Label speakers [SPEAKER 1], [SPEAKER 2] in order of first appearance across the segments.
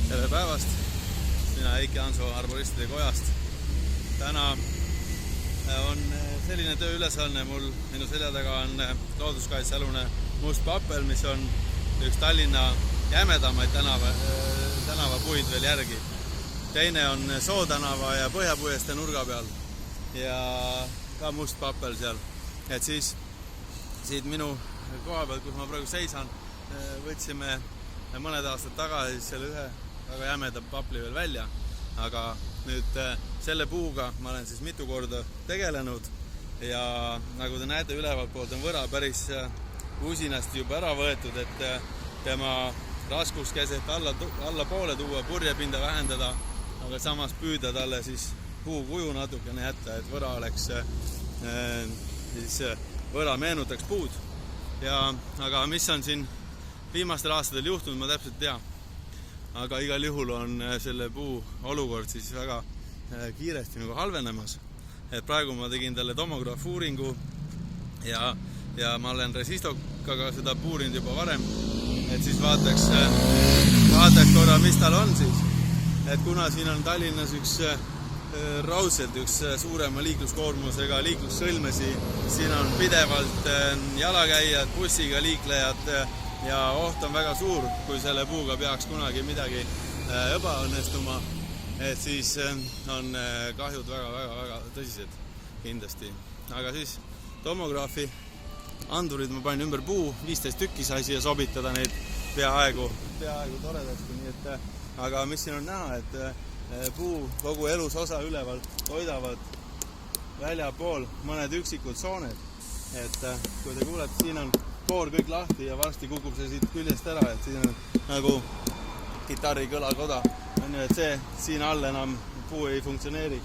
[SPEAKER 1] Tere päevast! Mina Heiki Hanso Arboristide Kojast. Täna on selline tööülesanne minu selja taga on looduskaitsealune must pappel, mis on üks Tallinna jämedamaid tänavapuid veel järgi. Teine on Sootänava ja Põhjapuiestee nurga peal ja ka must pappel seal. Et siis siit minu koha peal, kus ma praegu seisan, võtsime mõned aastad tagasi selle ühe väga jämeda papli veel välja, aga nüüd selle puuga ma olen siis mitu korda tegelenud ja nagu te näete, ülevalt poolt on võra päris usinasti juba ära võetud, et tema raskuskeset allapoole tuua, purjepinda vähendada, aga samas püüda talle siis puu kuju natukene jätta, et võra oleks võra meenutaks puud. Aga mis on siin viimastel aastatel juhtunud, ma täpselt tea. Aga igal juhul on selle puu olukord siis väga kiiresti nagu halvenemas. Et praegu ma tegin talle tomograafuuringu ja ma olen resistokaga seda puurinud juba varem. Et siis vaataks korra, mis tal on siis. Et kuna siin on Tallinnas raudselt üks suurema liikluskoormusega liiklussõlmesi, siin on pidevalt jalakäijad, bussiga liiklejad ja oht on väga suur, kui selle puuga peaks kunagi midagi ebaõnnestuma, et siis on kahjud väga tõsised kindlasti. Aga siis tomograafi andurid ma panin ümber puu, 15 tükki sai siia sobitada neid peaaegu toredasti. Nii et, aga mis siin on näha, et puu kogu elus osa üleval toidavad väljapool mõned üksikud sooned. Et kui te kuulete, siin on koor kõik lahti ja varsti kukub see siit küljest ära, et siin on nagu kitarri kõlakoda, et see siin all enam puu ei funktsioneeri.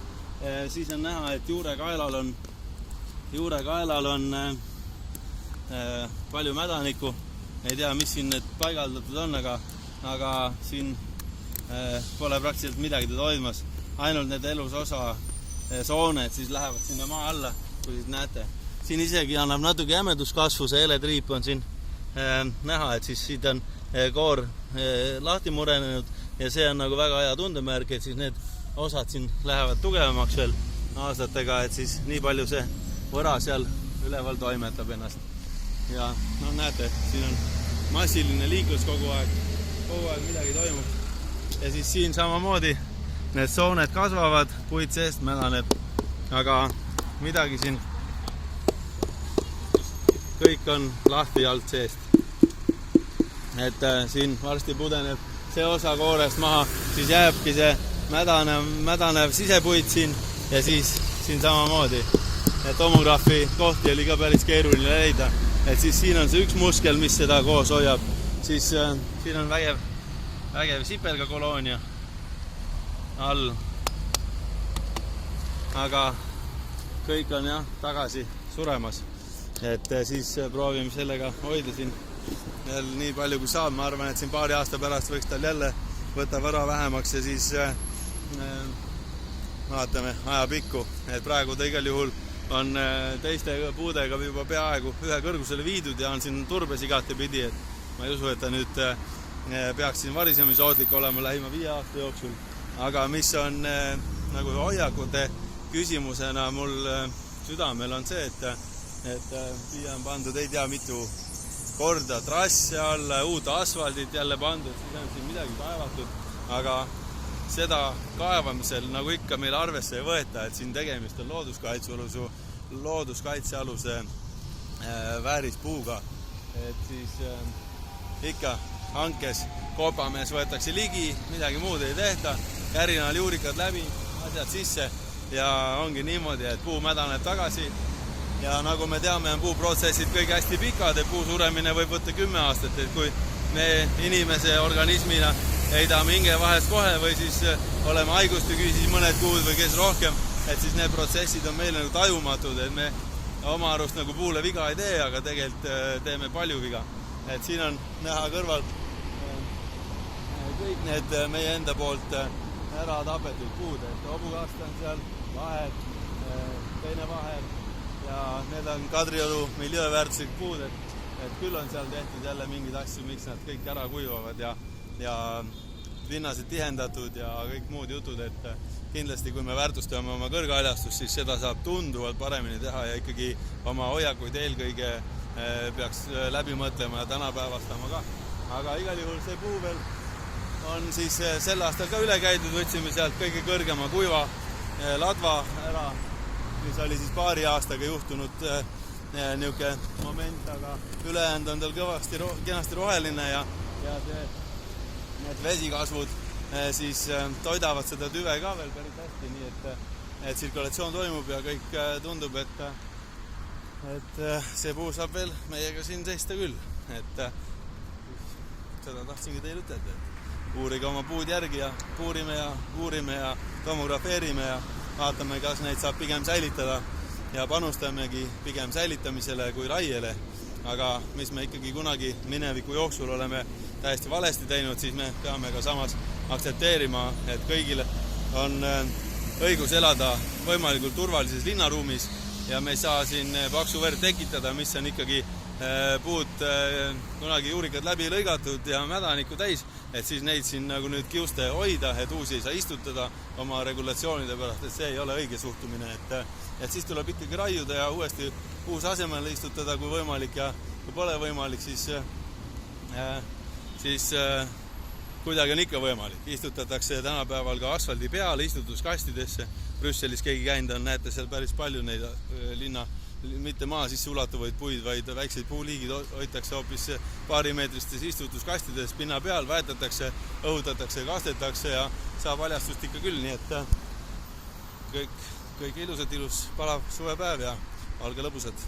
[SPEAKER 1] Siis on näha, et juurekaelal on palju mädanikku, ei tea, mis siin need paigaldatud on, aga siin pole praktiliselt midagi toimumas, ainult need elusosa sooned siis lähevad sinna maa alla, kui siis näete. Siin isegi annab natuke jämeduskasvu, see eletriip on siin näha, et siis siit on koor lahti murenenud ja see on nagu väga hea tundemärk, et siis need osad siin lähevad tugevamaks veel aastatega, et siis nii palju see võra seal üleval toimetab ennast. Ja no näete, siin on massiline liiklus kogu aeg midagi toimub. Ja siis siin samamoodi need sooned kasvavad, puid seest mädaneb, aga midagi siin kõik on lahti alt seest. Et siin varsti pudeneb see osa koorest maha, siis jääbki see mädanev sisepuid siin ja siis siin samamoodi. Ja tomograafi kohti oli ka päris keeruline leida. Et siis siin on see üks muskel, mis seda koos hoiab. Siis siin on vägev sipelgakoloonia all. Aga kõik on jah tagasi suremas. Et siis proovime sellega hoida siin jälle nii palju kui saab. Ma arvan, et siin paari aasta pärast võiks tal jälle võtta võra vähemaks ja siis vaatame ajapikku. Et praegu ta igal juhul on teiste puudega juba peaaegu ühe kõrgusele viidud ja on siin turbes igatepidi, et ma ei usu, et ta nüüd peaks siin varisemisoohtlik olema lähima 5 aasta jooksul. Aga mis on nagu hoiakute küsimusena mul südamel on see, et siia on pandud ei tea mitu korda trasse alla, uut asfaldit jälle pandud, siis on siin midagi kaevatud, aga seda kaevamisel nagu ikka meil arvesse ei võeta, et siin tegemist on looduskaitsealuse väärispuuga, et siis ikka hankes kopamees võetakse ligi, midagi muud ei tehta, kärinal juurikad läbi, asjad sisse ja ongi niimoodi, et puu mädaneb tagasi. Ja nagu me teame, on puuprotsessid kõik hästi pikad, et puu suremine võib võtta 10 aastat, et kui me inimese organismina heidame hinge vahest kohe või siis oleme haiguste küüsis mõned kuud või kes rohkem, et siis need protsessid on meile nagu tajumatud, et me oma arust nagu puule viga ei tee, aga tegelikult teeme palju viga. Et siin on näha kõrvalt kõik need meie enda poolt ära tapetud puud, et hobukast on seal, vahed, teine vahed, ja need on Kadrioru miljööväärtuslik puud, et küll on seal tehtud jälle mingid asju, miks nad kõik ära kuivavad ja linnasid tihendatud ja kõik muud jutud, et kindlasti kui me väärtustame oma kõrghaljastust, siis seda saab tunduvalt paremini teha ja ikkagi oma hoiakuid eelkõige peaks läbi mõtlema ja tänapäevastama ka. Aga igal juhul see puu veel on siis sel aastal ka üle käidud, võtsime sealt kõige kõrgema kuiva ladva ära, mis oli siis paari aastaga juhtunud niisugune moment, aga ülejäänud on tal kenasti roheline ja need vesikasvud siis toidavad seda tüve ka veel päris hästi, nii et tsirkulatsioon toimub ja kõik tundub, et see puu saab veel meiega siin seista küll. Et seda tahtsingi teile ütelda, et uurige oma puud järgi ja uurime ja tomografeerime ja vaatame, kas neid saab pigem säilitada ja panustamegi pigem säilitamisele kui raiele. Aga mis me ikkagi kunagi mineviku jooksul oleme täiesti valesti teinud, siis me peame ka samas aktsepteerima, et kõigil on õigus elada võimalikult turvalises linnaruumis ja me ei saa siin paksu verd tekitada, mis on ikkagi puud kunagi juurikad läbi lõigatud ja mädanikku täis, et siis neid siin nagu nüüd kiuste hoida, et uusi ei saa istutada oma regulatsioonide pärast, et see ei ole õige suhtumine, et siis tuleb ikkagi raiuda ja uuesti uus asemele istutada, kui võimalik ja kui pole võimalik, siis kuidagi on ikka võimalik. Istutatakse tänapäeval ka asfaldi peale istutuskastidesse. Brüsselis keegi käinud on, näete seal päris palju neid linna, mitte maa sisse ulatuvaid puid, vaid väikseid puuliigid hoitakse hoopis paarimeetristes istutuskastides pinna peal, väetatakse, õhutatakse, kastetakse ja saab haljastust ikka küll, nii et kõik ilusat, ilus palav suvepäev ja olge lõbusad!